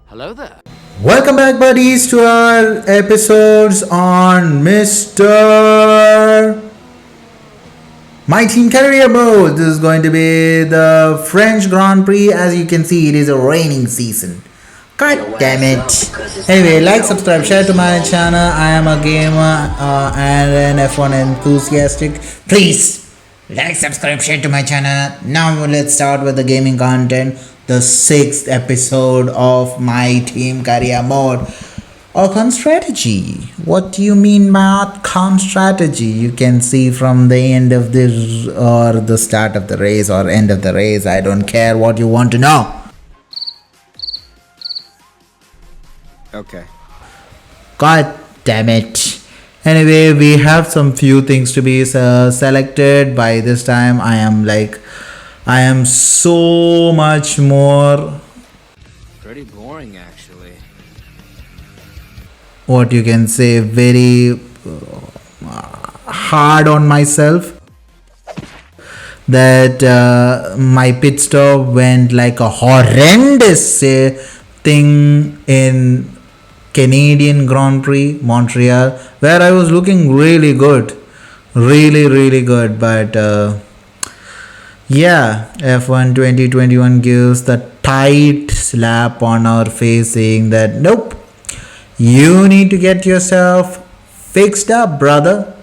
Hello there. Welcome back, buddies, to our episodes on Mr. My Team Career mode. This is going to be the French Grand Prix. As you can see, it is a raining season. God damn it. Anyway, like, subscribe, share to my channel. I am a gamer and an F1 enthusiastic. Please like, subscribe, share to my channel. Now let's start with the gaming content. The 6th episode of My Team Career mode. Con strategy. What do you mean by con strategy? You can see from the end of the or the start of the race or end of the race. I don't care what you want to know. Okay. God damn it. Anyway, we have some few things to be selected. By this time, I am so much more, Pretty boring, actually. what you can say, very hard on myself, that my pit stop went like a horrendous thing in Canadian Grand Prix Montreal, where I was looking really good, really good, but yeah, F1 2021 gives the tight slap on our face, saying that nope, you need to get yourself fixed up, brother.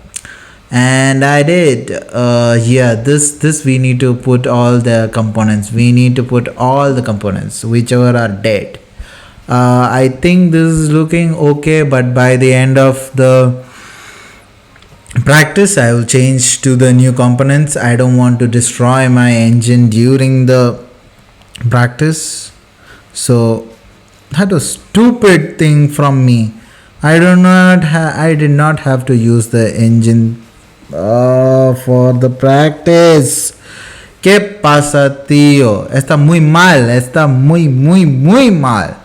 And I did. Yeah, this we need to put all the components. We need to put all the components, whichever are dead. I think this is looking okay, but by the end of the practice, I will change to the new components. I don't want to destroy my engine during the practice. So that was stupid thing from me. I did not have to use the engine for the practice. ¿Qué pasa, tío? Está muy mal. Está muy mal.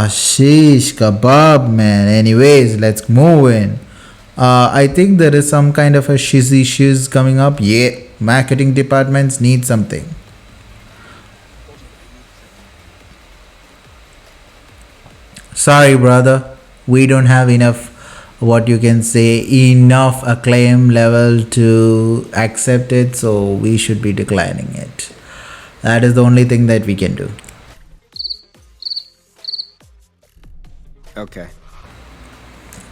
Sheesh kebab, man. Anyways, let's move in. I think there is some kind of a shiz coming up. Yeah, marketing departments need something. Sorry, brother. We don't have enough, what you can say, enough acclaim level to accept it, so we should be declining it. That is the only thing that we can do. Okay.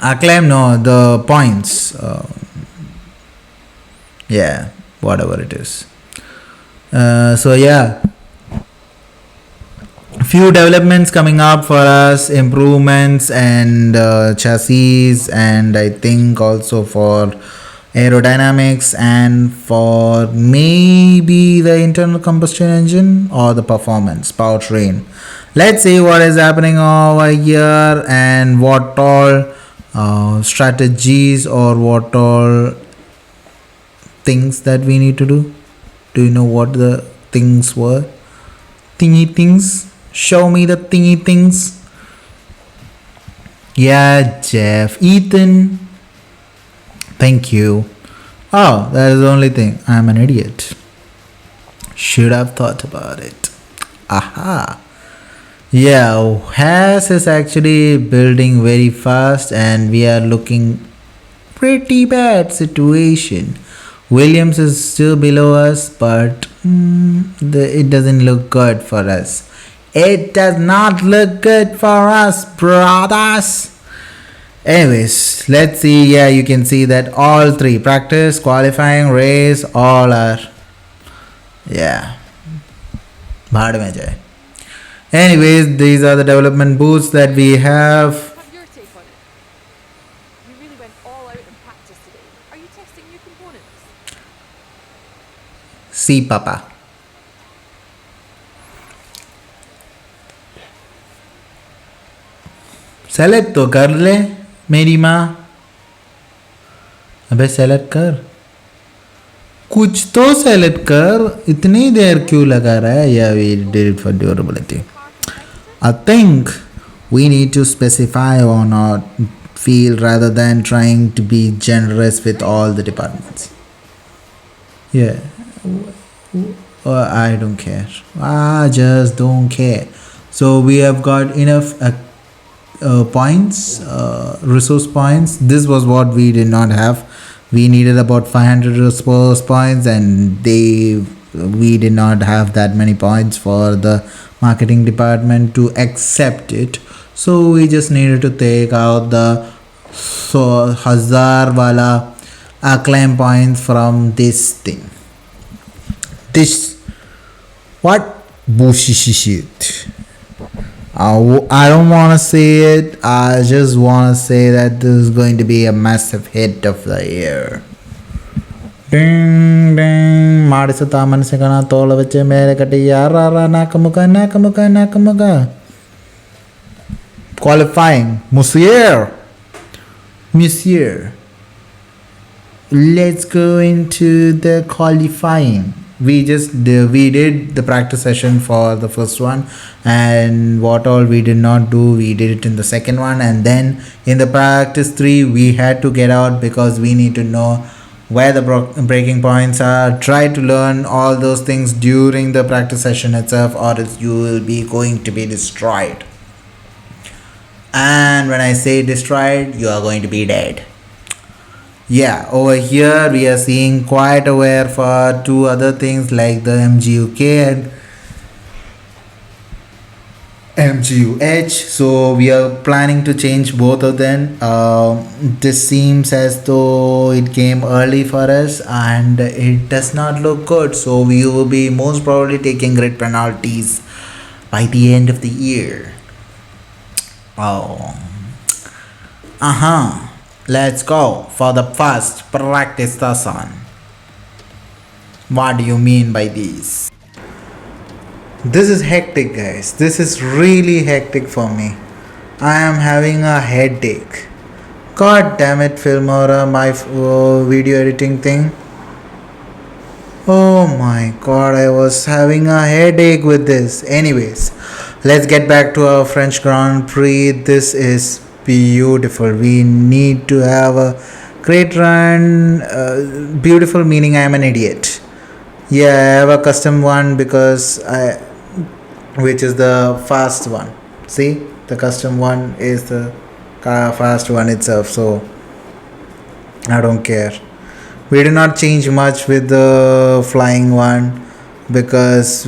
Acclaim, no, the points. Yeah, whatever it is. So yeah, few developments coming up for us, improvements and chassis, and I think also for aerodynamics and for maybe the internal combustion engine or the performance powertrain. Let's see what is happening over here and what all strategies or what all things that we need to do. Do you know what the things were? Thingy things. Show me the thingy things. Yeah, Jeff. Ethan. Thank you. Oh, that is the only thing. I'm an idiot. Should have thought about it. Aha. Yeah, Haas is actually building very fast and we are looking pretty bad situation. Williams is still below us, but it doesn't look good for us. It does not look good for us, brothers. Anyways, let's see. Yeah, you can see that all three, practice, qualifying, race, all are, yeah, bhad mein jaye. Anyways, these are the development booths that we have. Have your take on it. You really went all out in practice today. Are you testing new components? See, Papa. Select तो कर ले मेरी माँ. अबे select कर, कुछ तो select कर. इतनी देर क्यों लगा रहा है? या we did it for durability. I think we need to specify on our field rather than trying to be generous with all the departments. Yeah, I don't care. I just don't care. So we have got enough points, resource points. This was what we did not have. We needed about 500 resource points, and we did not have that many points for the marketing department to accept it. So we just needed to take out the hazar wala acclaim points from this thing. This what bullshit. I don't want to say it. I just want to say that this is going to be a massive hit of the year. Ding ding. Madisata mansekana tola veche mere kati yara nakamuka. Qualifying. Monsieur. Let's go into the qualifying. We did the practice session for the first one, and what all we did not do, we did it in the second one, and then in the practice 3 we had to get out because we need to know where the breaking points are. Try to learn all those things during the practice session itself, or else you will be going to be destroyed. And when I say destroyed, you are going to be dead. Yeah, over here we are seeing quite aware for 2 other things like the MGUK and MGUH. So we are planning to change both of them. This seems as though it came early for us and it does not look good. So we will be most probably taking grid penalties by the end of the year. Let's go for the first practice session. What do you mean by this? This is hectic, guys. This is really hectic for me. I am having a headache. God damn it, Filmora, my video editing thing. Oh my god, I was having a headache with this. Anyways, let's get back to our French Grand Prix. This is beautiful. We need to have a great run. Beautiful meaning I am an idiot. Yeah, I have a custom one which is the fast one. See, the custom one is the fast one itself. So I don't care. We did not change much with the flying one because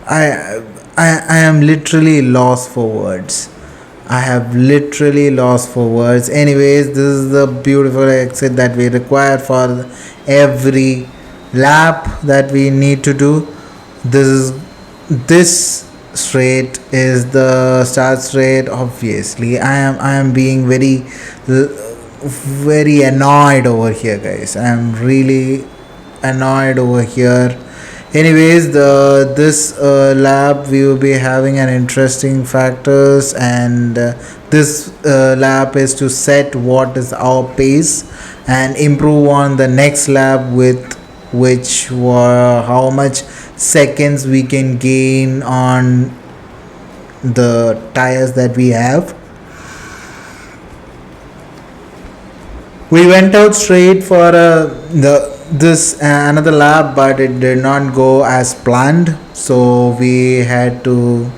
I am literally lost for words. I have literally lost for words. Anyways, this is the beautiful exit that we require for every lap that we need to do. This straight is the start straight. Obviously, I am being very annoyed over here, guys. I am really annoyed over here. Anyways, this lab we will be having an interesting factors, and this lab is to set what is our pace and improve on the next lab, with which how much seconds we can gain on the tires that we have. We went out straight for another lap, but it did not go as planned, so we had to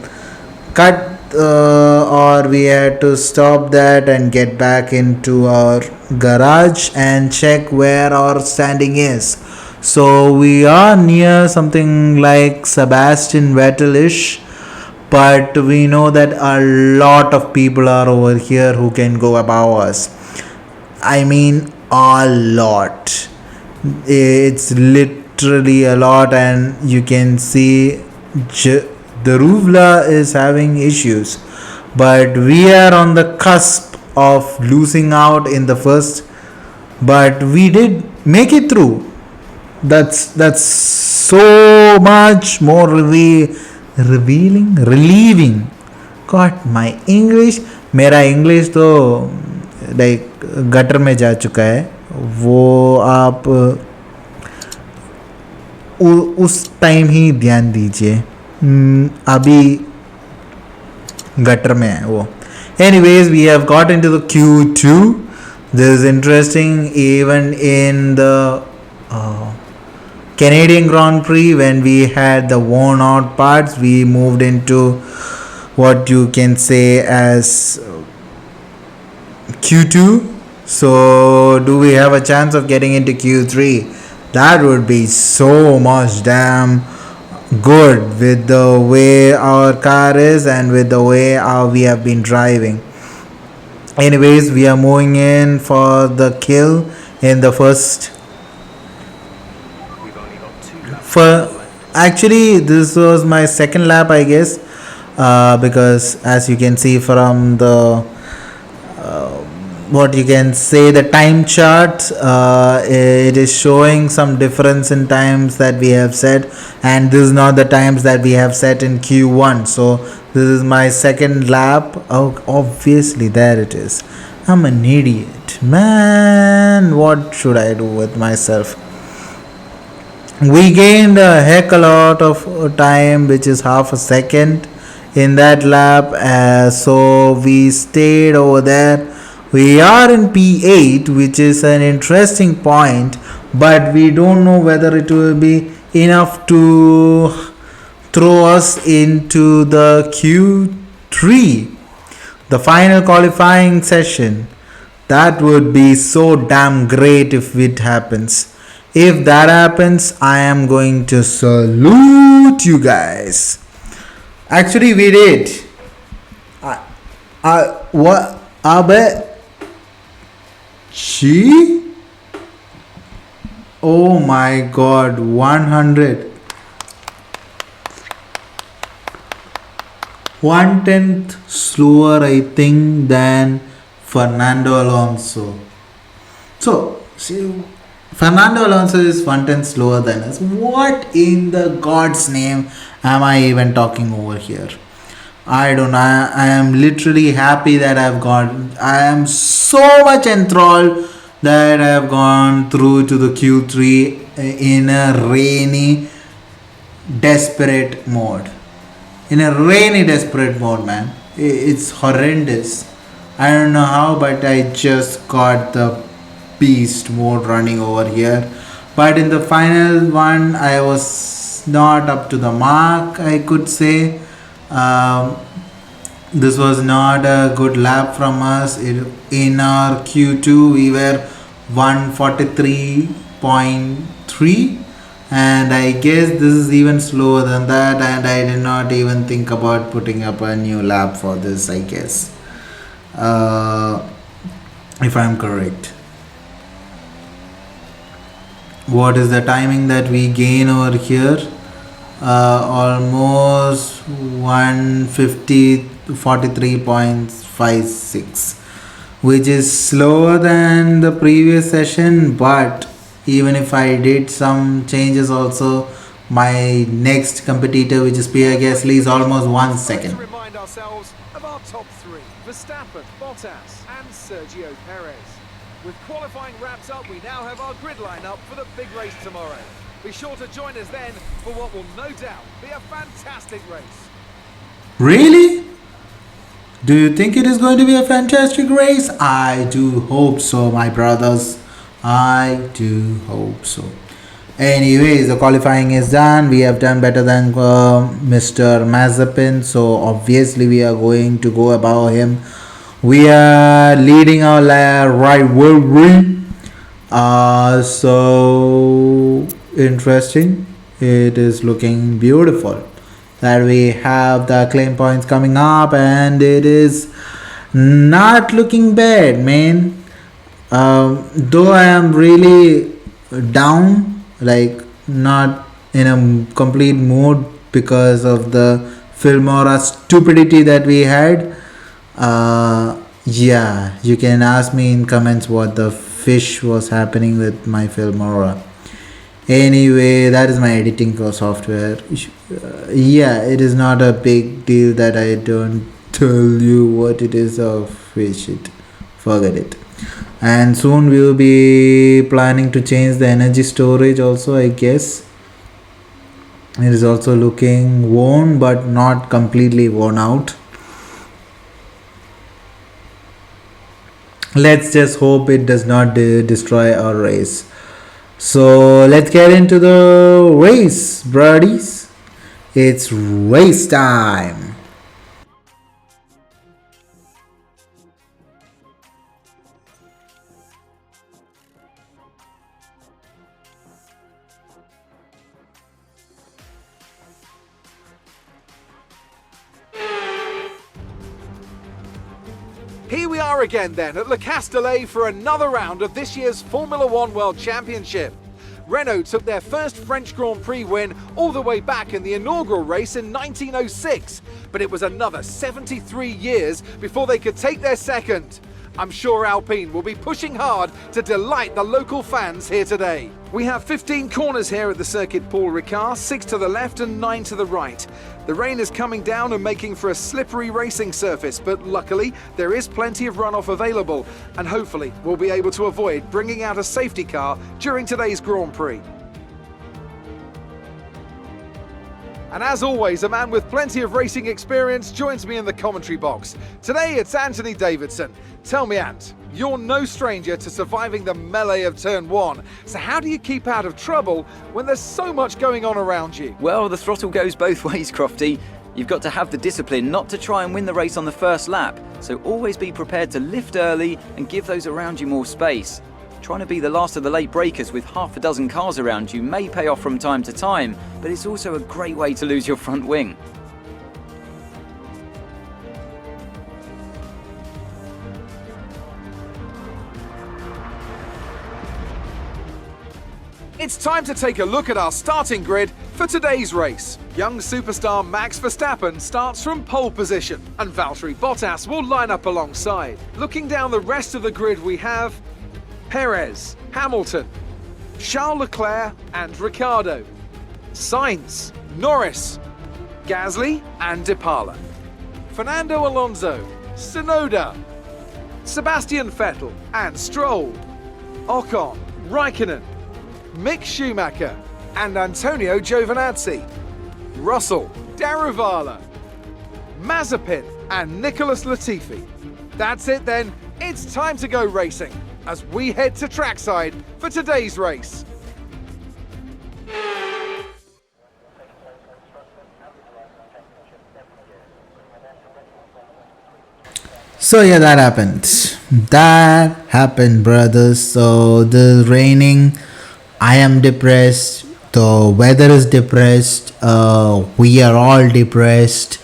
cut or we had to stop that and get back into our garage and check where our standing is. So we are near something like Sebastian Vettel-ish, but we know that a lot of people are over here who can go above us. I mean a lot. It's literally a lot, and you can see the Ruvla is having issues, but we are on the cusp of losing out in the first, but we did make it through. That's so much more relieving. God, my English, मेरा English तो like gutter में जा चुका है. वो आप उस time ही ध्यान दीजिए. अभी गटर में है वो. Anyways, we have got into the Q2. This is interesting. Even in the Canadian Grand Prix, when we had the worn out parts, we moved into what you can say as Q2. So, do we have a chance of getting into Q3? That would be so much damn good with the way our car is and with the way we have been driving. Anyways, we are moving in for the kill in the first. For actually, this was my second lap, I guess, because as you can see from the what you can say the time chart, it is showing some difference in times that we have set, and this is not the times that we have set in Q1. So this is my second lap. Oh, obviously there it is. I'm an idiot, man. What should I do with myself? We gained a heck a lot of time, which is half a second in that lap, so we stayed over there. We are in P8, which is an interesting point, but we don't know whether it will be enough to throw us into the Q3, the final qualifying session. That would be so damn great if it happens. If that happens, I am going to salute you guys. Actually, we did. What? Abe? She? Oh my god, 100. 1/10 slower, I think, than Fernando Alonso. So, see, Fernando Alonso is 1/10 slower than us. What in the God's name am I even talking over here? I don't know. I am literally happy that I am so much enthralled that I have gone through to the Q3 in a rainy, desperate mode. In a rainy, desperate mode, man. It's horrendous. I don't know how, but I just got the beast mode running over here. But in the final one, I was not up to the mark, I could say. This was not a good lap from us. In our Q2, we were 143.3, and I guess this is even slower than that, and I did not even think about putting up a new lap for this, I guess, if I'm correct. What is the timing that we gain over here? Almost 150, 43.56, which is slower than the previous session, but even if I did some changes also, my next competitor, which is Pierre Gasly, is almost 1 second. To remind ourselves of our top three: Verstappen, Bottas and Sergio Perez. With qualifying wrapped up, we now have our grid lineup for the big race tomorrow. Be sure to join us then for what will no doubt be a fantastic race. Really? Do you think it is going to be a fantastic race? I do hope so, my brothers. I do hope so. Anyways, the qualifying is done. We have done better than Mr. Mazepin, so obviously we are going to go above him. We are leading our rivalry. So interesting. It is looking beautiful that we have the claim points coming up, and it is not looking bad, man. Though I am really down, like not in a complete mood because of the Filmora stupidity that we had. Yeah, you can ask me in comments what the fish was happening with my Filmora. Anyway, that is my editing software. Yeah, it is not a big deal that I don't tell you what it is. Oh, fish it. Forget it. And soon we will be planning to change the energy storage also, I guess. It is also looking worn, but not completely worn out. Let's just hope it does not destroy our race. So let's get into the race, buddies. It's race time. Here we are again then at Le Castellet for another round of this year's Formula One World Championship. Renault took their first French Grand Prix win all the way back in the inaugural race in 1906, but it was another 73 years before they could take their second. I'm sure Alpine will be pushing hard to delight the local fans here today. We have 15 corners here at the Circuit Paul Ricard, 6 to the left and 9 to the right. The rain is coming down and making for a slippery racing surface, but luckily there is plenty of runoff available, and hopefully we'll be able to avoid bringing out a safety car during today's Grand Prix. And as always, a man with plenty of racing experience joins me in the commentary box. Today it's Anthony Davidson. Tell me, Ant, you're no stranger to surviving the melee of turn 1. So how do you keep out of trouble when there's so much going on around you? Well, the throttle goes both ways, Crofty. You've got to have the discipline not to try and win the race on the first lap, so always be prepared to lift early and give those around you more space. Trying to be the last of the late breakers with half a dozen cars around you may pay off from time to time, but it's also a great way to lose your front wing. It's time to take a look at our starting grid for today's race. Young superstar Max Verstappen starts from pole position, and Valtteri Bottas will line up alongside. Looking down the rest of the grid, we have Perez, Hamilton, Charles Leclerc and Ricciardo, Sainz, Norris, Gasly and Depala, Fernando Alonso, Tsunoda, Sebastian Vettel and Stroll, Ocon, Raikkonen, Mick Schumacher and Antonio Giovinazzi, Russell, Daruvala, Mazepin and Nicholas Latifi. That's it then, it's time to go racing as we head to trackside for today's race. So yeah, that happened. That happened, brothers. So the raining, I am depressed. The weather is depressed. We are all depressed.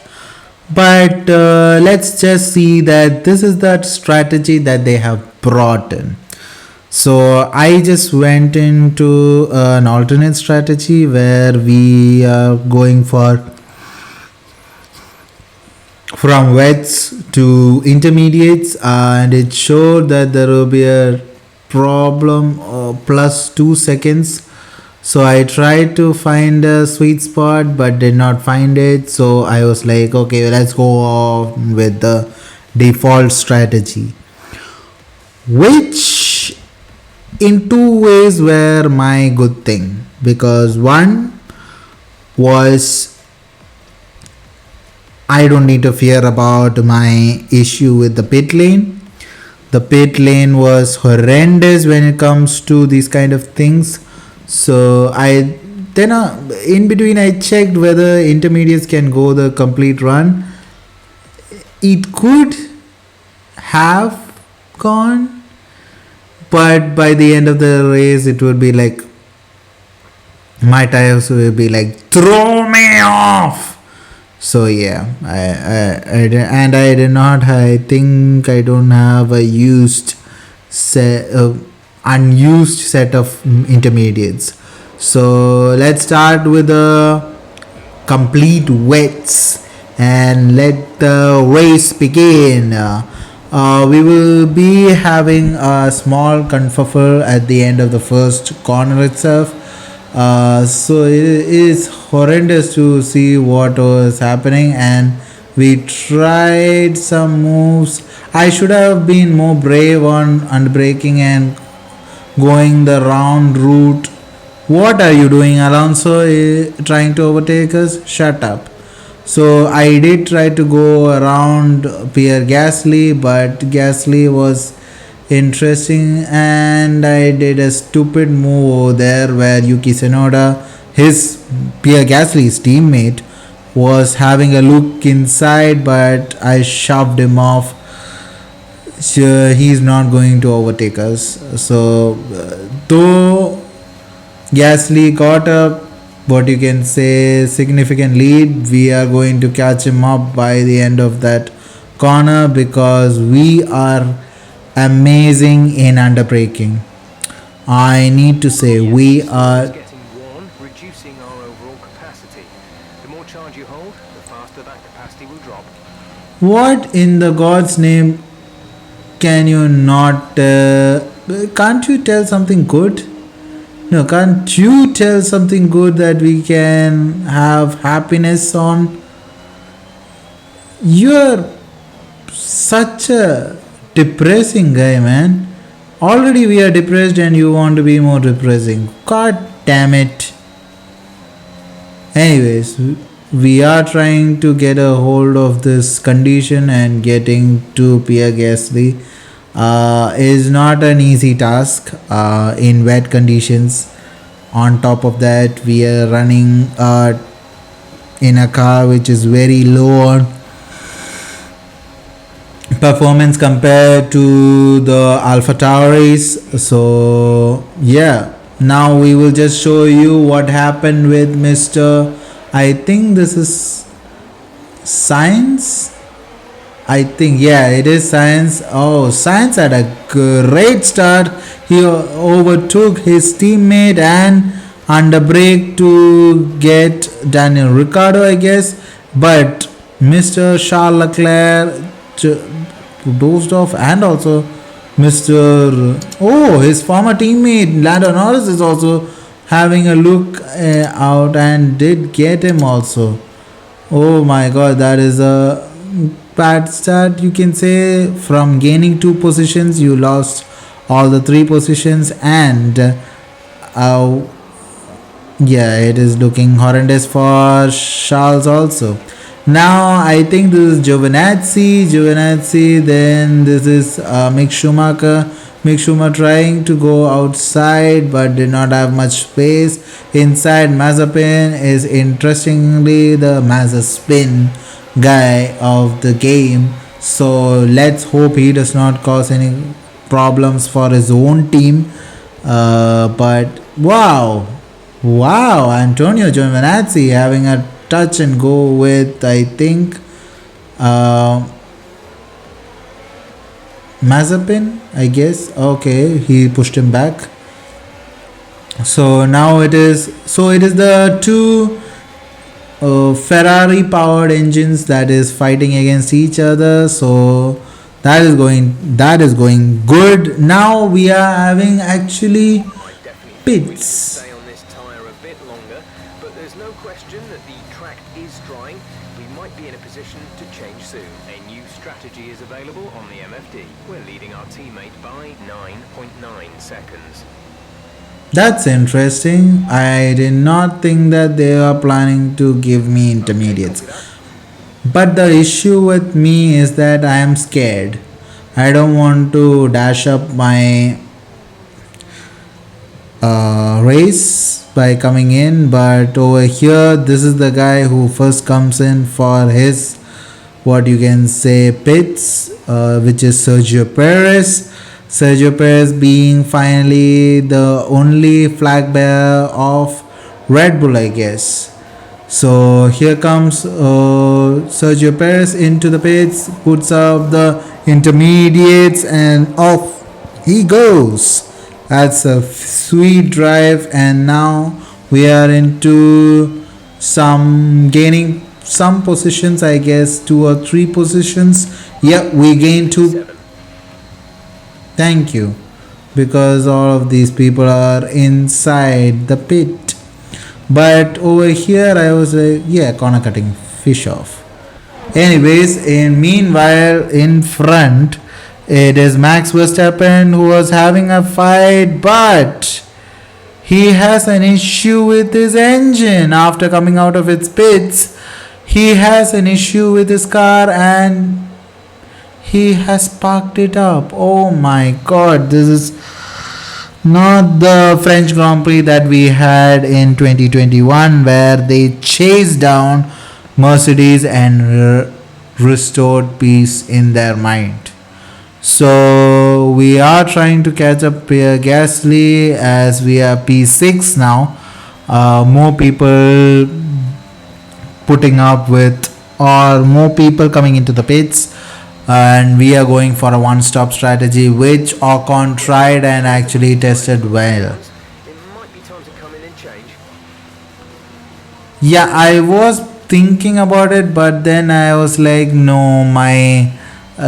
But let's just see that this is that strategy that they have brought in. So I just went into an alternate strategy where we are going from wets to intermediates, and it showed that there will be a problem plus 2 seconds. So I tried to find a sweet spot but did not find it. So I was like, okay, let's go off with the default strategy, which in 2 ways were my good thing, because one was I don't need to fear about my issue with the pit lane. The pit lane was horrendous when it comes to these kind of things. So I then in between I checked whether intermediates can go the complete run. It could have gone, but by the end of the race it would be like my tires will be like, throw me off. So yeah, I think I don't have a unused set of intermediates. So let's start with the complete wets and let the race begin. We will be having a small kerfuffle at the end of the first corner itself. So it is horrendous to see what was happening, and we tried some moves. I should have been more brave on unbraking and going the round route. What are you doing, Alonso? Trying to overtake us? Shut up. So I did try to go around Pierre Gasly, but Gasly was interesting. And I did a stupid move over there where Yuki Tsunoda, his Pierre Gasly's teammate, was having a look inside, but I shoved him off. Sure, he's not going to overtake us. So, though Gasly got a what you can say significant lead, we are going to catch him up by the end of that corner because we are amazing in underbraking. I need to say we are. Getting worn, reducing our overall capacity. The more charge you hold, the faster that capacity will drop. What in the God's name can you not? Can't you tell something good? No, can't you tell something good that we can have happiness on? You're such a depressing guy, man. Already we are depressed and you want to be more depressing. God damn it. Anyways, we are trying to get a hold of this condition, and getting to Pierre Gasly is not an easy task in wet conditions. On top of that, we are running in a car which is very low on performance compared to the Alpha Tauris. So yeah, now we will just show you what happened with Mr. I think this is Science. I think, yeah, it is Science. Oh, Science had a great start. He overtook his teammate and underbrake to get Daniel Ricciardo, I guess. But Mr. Charles Leclerc dozed off, and also Mr. Oh, his former teammate Lando Norris is also having a look out and did get him also. Oh my god, that is a bad start, you can say. From gaining 2 positions, you lost all the 3 positions, and yeah, it is looking horrendous for Charles also. Now I think this is Giovinazzi, then this is Mick Schumacher. Mick Schumacher trying to go outside but did not have much space. Inside, Mazepin is interestingly the Mazepin guy of the game. So let's hope he does not cause any problems for his own team. But wow, Antonio Giovinazzi having a touch and go with, I think, Mazepin, I guess. Okay, he pushed him back. So now it is the 2 Ferrari powered engines that is fighting against each other. So that is going good. Now we are having actually pits. Stay on this tyre a bit longer, but there's no question that the track is drying. We might be in a position to change soon. A new strategy is available on the MFD. We're leading our teammate by 9.9 seconds. That's interesting. I did not think that they are planning to give me intermediates. But the issue with me is that I am scared. I don't want to dash up my race by coming in, but over here this is the guy who first comes in for his, what you can say, pits, which is Sergio Perez being finally the only flag bearer of Red Bull, I guess. So here comes Sergio Perez into the pits, puts up the intermediates, and off he goes. That's a sweet drive, and now we are into gaining some positions, I guess 2 or 3 positions. Yeah, we gained 2. Thank you, because all of these people are inside the pit. But over here I was like, yeah, corner cutting, fish off. Anyways, meanwhile in front it is Max Verstappen, who was having a fight, but he has an issue with his engine after coming out of its pits. He has an issue with his car and He has parked it up. Oh my god, this is not the French Grand Prix that we had in 2021 where they chased down Mercedes and restored peace in their mind. So we are trying to catch up Pierre Gasly as we are P6 now. More people putting up with, or more people coming into the pits, and we are going for a one-stop strategy which Ocon tried and actually tested well. It might be time to come in and change. Yeah, I was thinking about it, but then I was like, no, my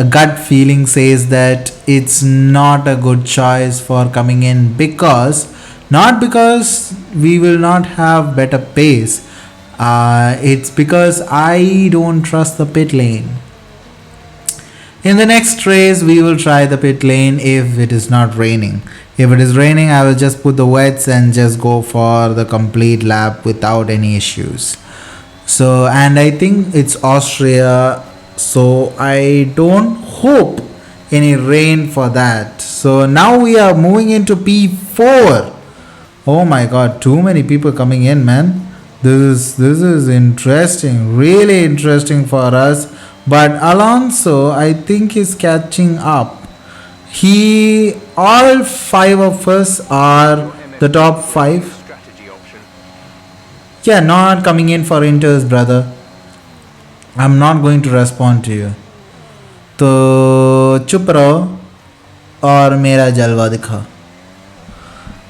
gut feeling says that it's not a good choice for coming in, because not because we will not have better pace, it's because I don't trust the pit lane. In the next race, we will try the pit lane if it is not raining. If it is raining, I will just put the wets and just go for the complete lap without any issues. So, and I think it's Austria, so I don't hope any rain for that. So now we are moving into P4. Oh my god, too many people coming in, man. This is interesting, really interesting for us. But Alonso, I think, is catching up. All five of us are the top five. Strategy option. Yeah, not coming in for inters, brother. I'm not going to respond to you. तो चुप रहो और मेरा जलवा दिखा.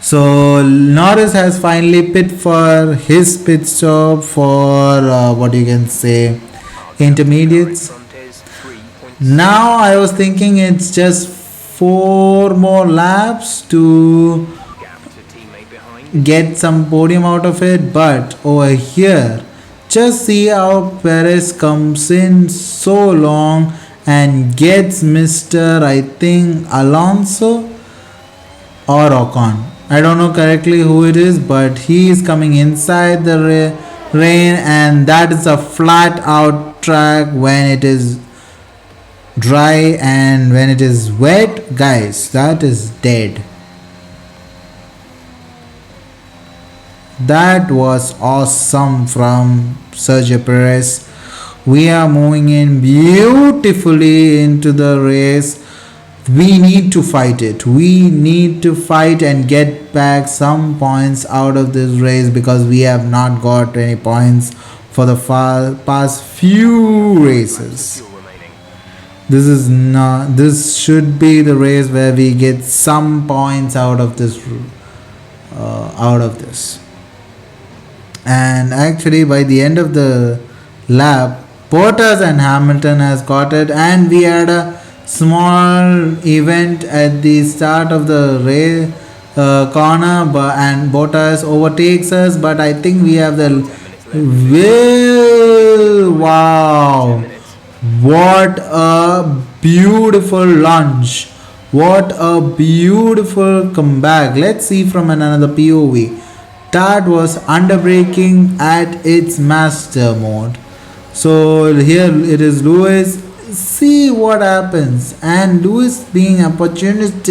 So Norris has finally pit for his pit stop for what you can say intermediates. Now I was thinking it's just 4 more laps to get some podium out of it, but over here just see how Perez comes in so long and gets Mr. I think Alonso or Ocon. I don't know correctly who it is, but he is coming inside the rain, and that is a flat out track when it is dry, and when it is wet, guys, that is dead. That was awesome from Sergio Perez. We are moving in beautifully into the race. We need to fight it. We need to fight and get back some points out of this race, because we have not got any points for the past few races. This should be the race where we get some points out of this. And actually, by the end of the lap, Bottas and Hamilton has got it, and we had a small event at the start of the race corner, and Bottas overtakes us, but I think we have the wow, what a beautiful launch, what a beautiful comeback. Let's see from another POV. That was underbraking at its master mode. So here it is Lewis. See what happens, and Lewis being opportunist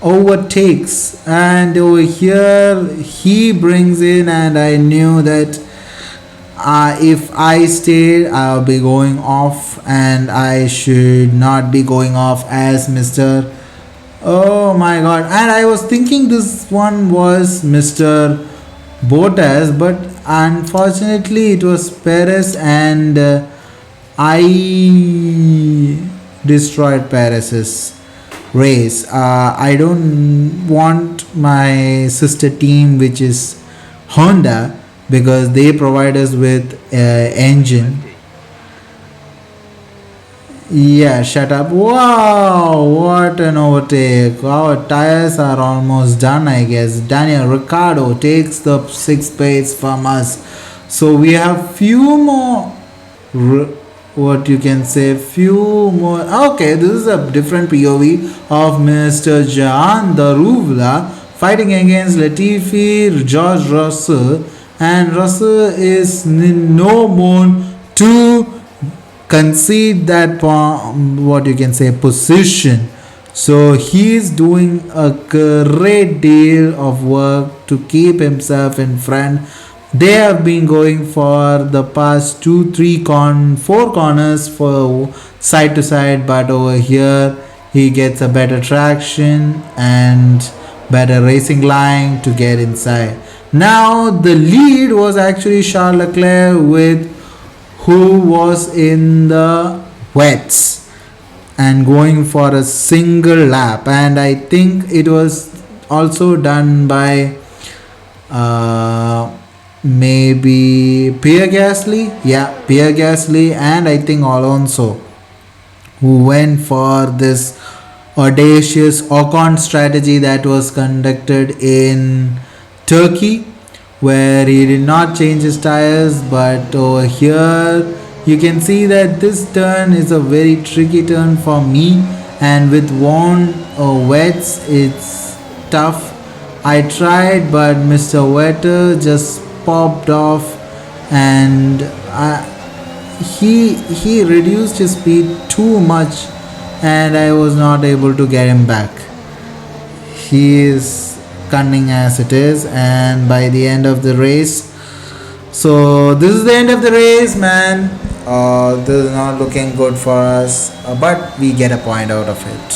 overtakes, and over here he brings in, and I knew that if I stayed, I'll be going off, and I should not be going off as Mr. Oh my god. And I was thinking this one was Mr. Bottas, but unfortunately it was Perez, and I destroyed Perez's race. I don't want my sister team, which is Honda, because they provide us with engine. Yeah, shut up. Wow, what an overtake. Our tires are almost done, I guess. Daniel Ricciardo takes the 6th place from us. So we have few more, what you can say, few more. Okay, this is a different POV of Mr. Jean Daruvla fighting against Latifi, George Russell, and Russell is no more to concede that what you can say position. So he's doing a great deal of work to keep himself in front. They have been going for the past 4 corners for side to side, but over here he gets a better traction and better racing line to get inside. Now the lead was actually Charles Leclerc, with who was in the wets and going for a single lap, and I think it was also done by maybe Pierre Gasly, Pierre Gasly, and I think Alonso, who went for this audacious Ocon strategy that was conducted in Turkey, where he did not change his tires. But over here you can see that this turn is a very tricky turn for me, and with worn wets it's tough. I tried, but Mr. Wetter just popped off, and he reduced his speed too much, and I was not able to get him back. He is cunning as it is, and by the end of the race, so this is the end of the race, man. This is not looking good for us, but we get a point out of it.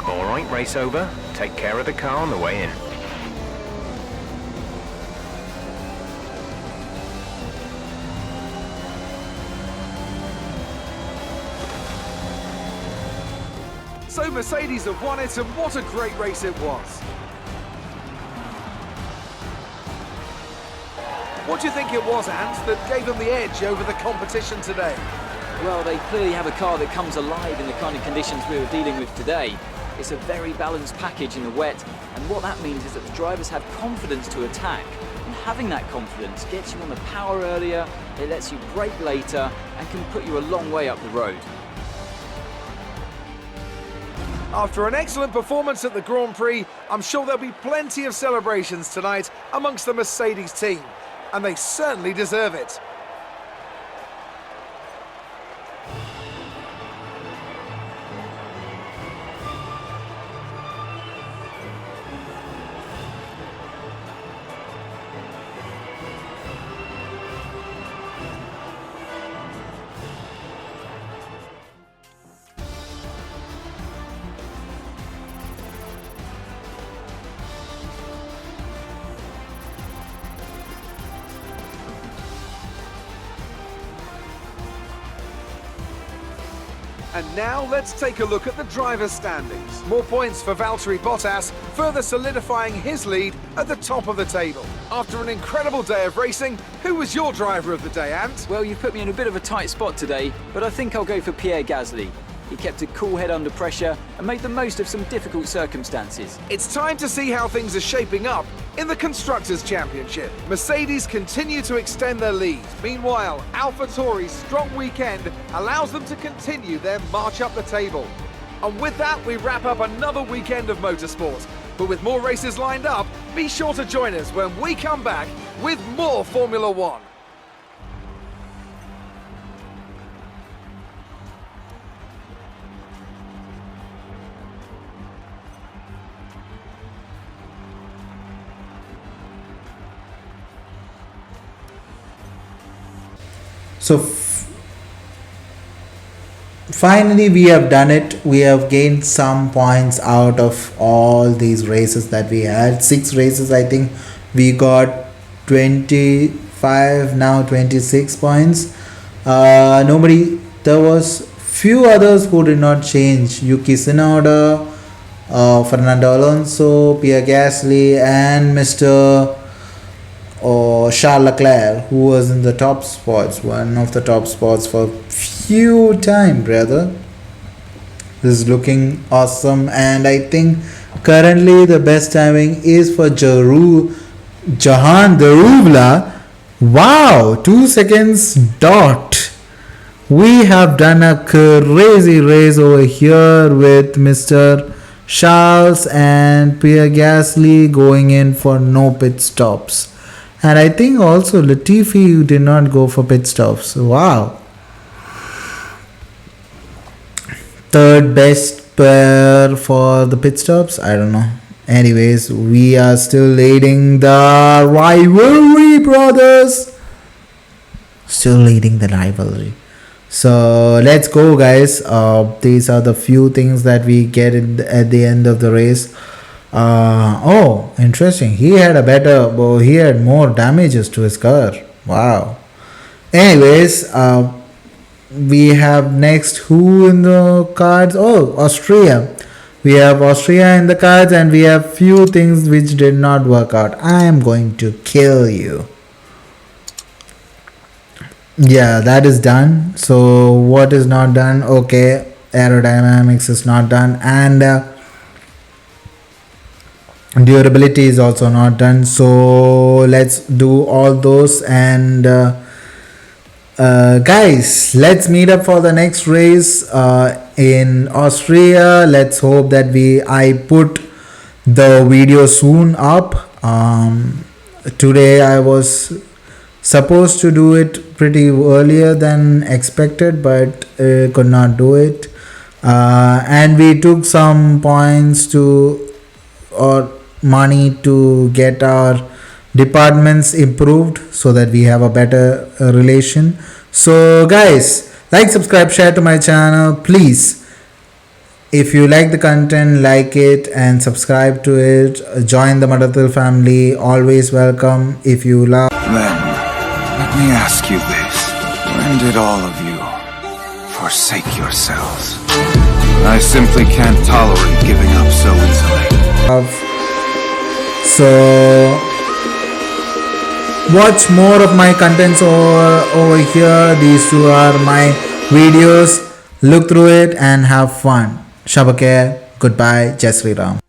Alright, race over. Take care of the car on the way in. So Mercedes have won it, and what a great race it was. What do you think it was, Ant, that gave them the edge over the competition today? Well, they clearly have a car that comes alive in the kind of conditions we were dealing with today. It's a very balanced package in the wet, and what that means is that the drivers have confidence to attack. And having that confidence gets you on the power earlier, it lets you brake later, and can put you a long way up the road. After an excellent performance at the Grand Prix, I'm sure there'll be plenty of celebrations tonight amongst the Mercedes team, and they certainly deserve it. And now let's take a look at the driver's standings. More points for Valtteri Bottas, further solidifying his lead at the top of the table. After an incredible day of racing, who was your driver of the day, Ant? Well, you've put me in a bit of a tight spot today, but I think I'll go for Pierre Gasly. He kept a cool head under pressure and made the most of some difficult circumstances. It's time to see how things are shaping up in the Constructors' Championship. Mercedes continue to extend their lead. Meanwhile, AlphaTauri's strong weekend allows them to continue their march up the table. And with that, we wrap up another weekend of motorsport. But with more races lined up, be sure to join us when we come back with more Formula One. So finally we have done it. We have gained some points out of all these races that we had. 6 races, I think we got 25, now 26 points. There was few others who did not change. Yuki Tsunoda, Fernando Alonso, Pierre Gasly, and Mr. Charles Leclerc, who was in the top spots, one of the top spots for few time, brother. This is looking awesome, and I think currently the best timing is for Jahan Daruvla. Wow, 2 seconds dot. We have done a crazy race over here with Mr. Charles and Pierre Gasly going in for no pit stops. And I think also Latifi did not go for pit stops. Wow. Third best pair for the pit stops. I don't know. Anyways, we are still leading the rivalry, brothers. Still leading the rivalry. So let's go, guys. These are the few things that we get at the end of the race. Oh, interesting. He had he had more damages to his car. Wow. Anyways, we have next who in the cards? Oh, Austria. We have Austria in the cards, and we have few things which did not work out. I am going to kill you. Yeah, that is done. So what is not done? Okay, aerodynamics is not done, and durability is also not done. So let's do all those, and guys, let's meet up for the next race in Austria. Let's hope that I put the video soon up. Today I was supposed to do it pretty earlier than expected, but could not do it, and we took some points or money to get our departments improved so that we have a better relation. So guys, like, subscribe, share to my channel, please. If you like the content, like it and subscribe to it. Join the Madathil family, always welcome. If you love, Then, let me ask you this. When did all of you forsake yourselves? I simply can't tolerate giving up so easily. so watch more of my contents over here. These two are my videos. Look through it and have fun. Shabakar. Goodbye. Jai Shree Ram.